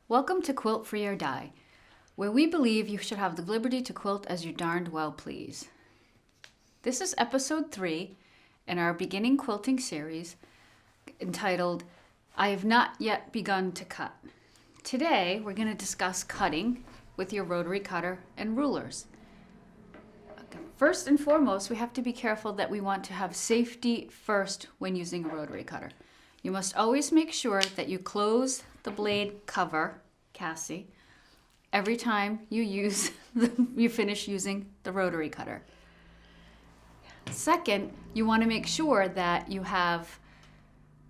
Welcome to Quilt Free or Die, where we believe you should have the liberty to quilt as you darned well please. This is episode 3 in our beginning quilting series entitled, I have not yet begun to cut. Today, we're going to discuss cutting with your rotary cutter and rulers. First and foremost, we have to be careful that we want to have safety first when using a rotary cutter. You must always make sure that you close the blade cover, Cassie, every time you finish using the rotary cutter. Second, you want to make sure that you have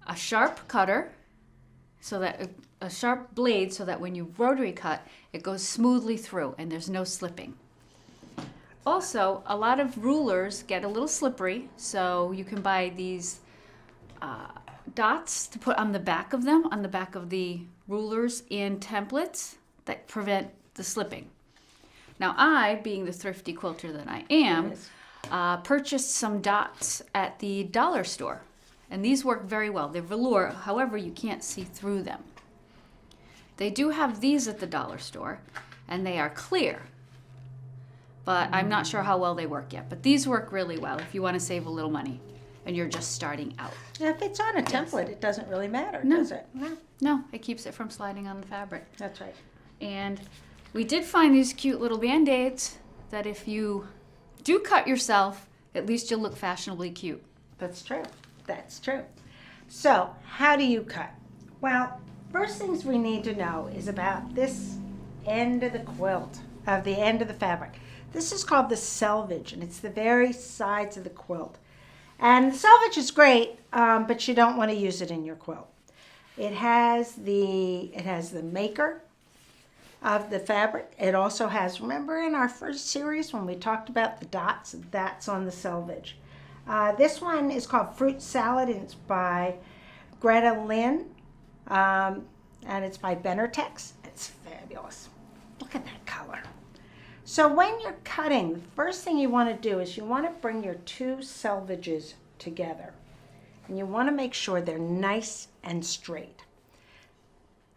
a sharp cutter, so that a sharp blade, so that when you rotary cut, it goes smoothly through and there's no slipping. Also, a lot of rulers get a little slippery, so you can buy these dots to put on the back of them, on the back of the rulers in templates that prevent the slipping. Now I, being the thrifty quilter that I am, purchased some dots at the dollar store, and these work very well. They're velour, however you can't see through them. They do have these at the dollar store, and they are clear, but I'm not sure how well they work yet. But these work really well if you want to save a little money and you're just starting out. Now, if it's on a template, it doesn't really matter, No. does it? No, it keeps it from sliding on the fabric. That's right. And we did find these cute little Band-Aids that if you do cut yourself, at least you'll look fashionably cute. That's true. That's true. So, how do you cut? Well, first things we need to know is about this end of the quilt, of the end of the fabric. This is called the selvage, and it's the very sides of the quilt. And the selvage is great, but you don't want to use it in your quilt. It has the maker of the fabric. It also has, remember in our first series when we talked about the dots, that's on the selvage. This one is called Fruit Salad, and it's by Greta Lynn, and it's by Benertex. It's fabulous. Look at that color. So when you're cutting, the first thing you want to do is you want to bring your two selvages together. And you want to make sure they're nice and straight.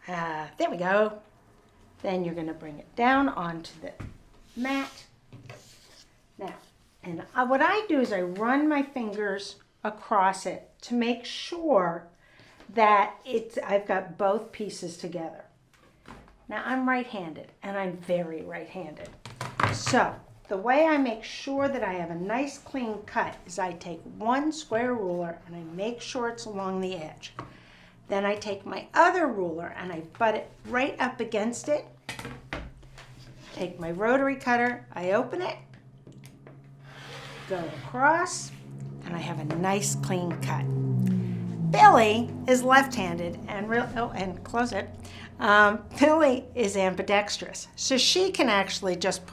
There we go. Then you're going to bring it down onto the mat. Now, and what I do is I run my fingers across it to make sure that I've got both pieces together. Now I'm right-handed, and I'm very right-handed. So the way I make sure that I have a nice clean cut is I take one square ruler and I make sure it's along the edge. Then I take my other ruler and I butt it right up against it. Take my rotary cutter, I open it, go across, and I have a nice clean cut. Billy is left-handed and close it. Billy is ambidextrous, so she can actually just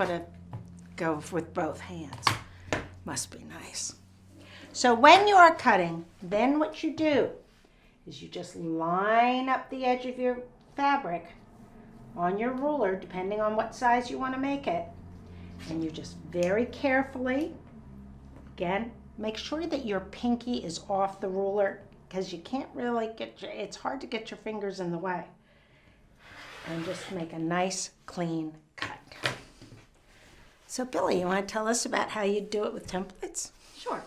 go with both hands. Must be nice. So when you are cutting, then what you do is you just line up the edge of your fabric on your ruler, depending on what size you want to make it, and you just very carefully, again, make sure that your pinky is off the ruler, because you can't really it's hard to get your fingers in the way. And just make a nice, clean cut. So, Billy, you want to tell us about how you do it with templates? Sure.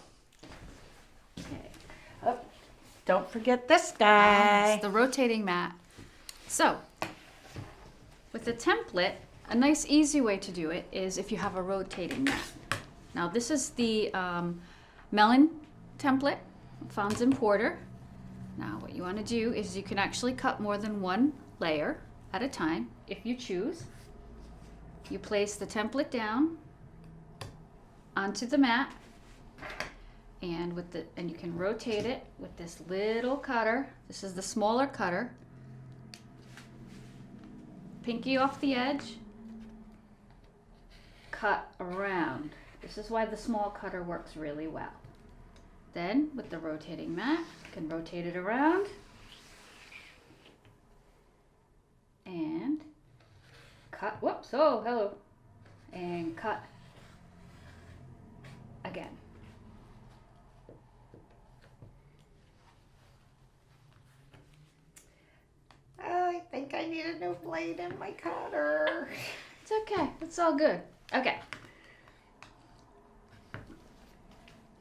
Okay. Oh, don't forget this guy. It's the rotating mat. So, with the template, a nice easy way to do it is if you have a rotating mat. Now, this is the melon template, Fons and Porter. Now, what you want to do is you can actually cut more than one layer at a time if you choose. You place the template down onto the mat, and you can rotate it with this little cutter. This is the smaller cutter. Pinky off the edge, cut around. This is why the small cutter works really well. Then with the rotating mat, you can rotate it around and cut, whoops, oh, hello, and cut again. I think I need a new blade in my cutter. It's okay. It's all good. Okay.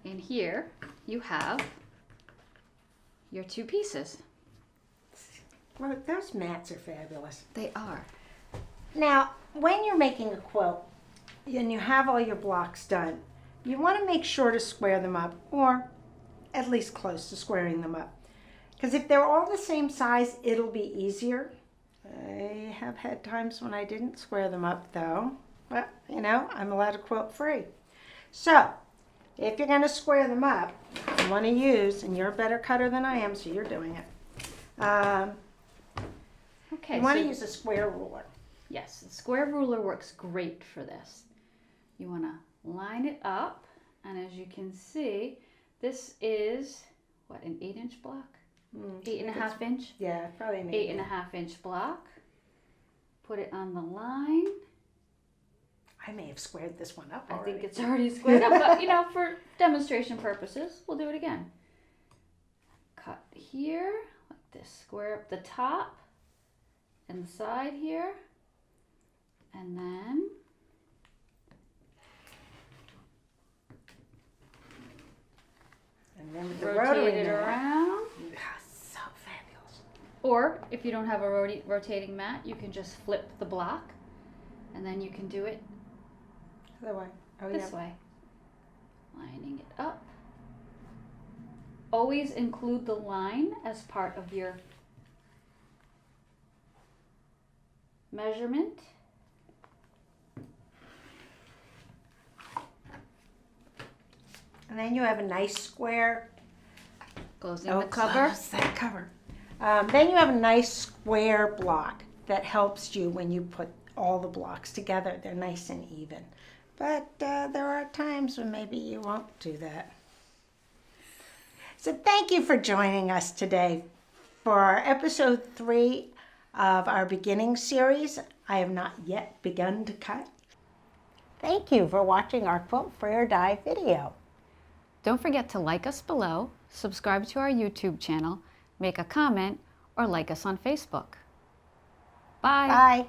In here, you have your two pieces. Well, those mats are fabulous. They are. Now, when you're making a quilt and you have all your blocks done, you want to make sure to square them up, or at least close to squaring them up. Because if they're all the same size, it'll be easier. I have had times when I didn't square them up though, but you know, I'm allowed to quilt free. So, if you're going to square them up, you want to use, and you're a better cutter than I am, so you're doing it. Okay. You want to so- use a square ruler. Yes, the square ruler works great for this. You want to line it up, and as you can see, this is, what, an 8-inch block? 8.5 inch? Yeah, probably an 8.5 inch block. Put it on the line. I may have squared this one up I already. think it's already squared up, but you know, for demonstration purposes, we'll do it again. Cut here, like this, square up the top and the side here, and then And then with the rotate rotary it mat. around. Ah, so fabulous. Or if you don't have a rotating mat, you can just flip the block, and then you can do it Other way. Oh, this yeah. way. Lining it up. Always include the line as part of your measurement. And then you have a nice square. Closing the cover. Close that cover. Then you have a nice square block that helps you when you put all the blocks together. They're nice and even. But there are times when maybe you won't do that. So thank you for joining us today for episode 3 of our beginning series. I have not yet begun to cut. Thank you for watching our Quilt Free or Die video. Don't forget to like us below, subscribe to our YouTube channel, make a comment, or like us on Facebook. Bye. Bye.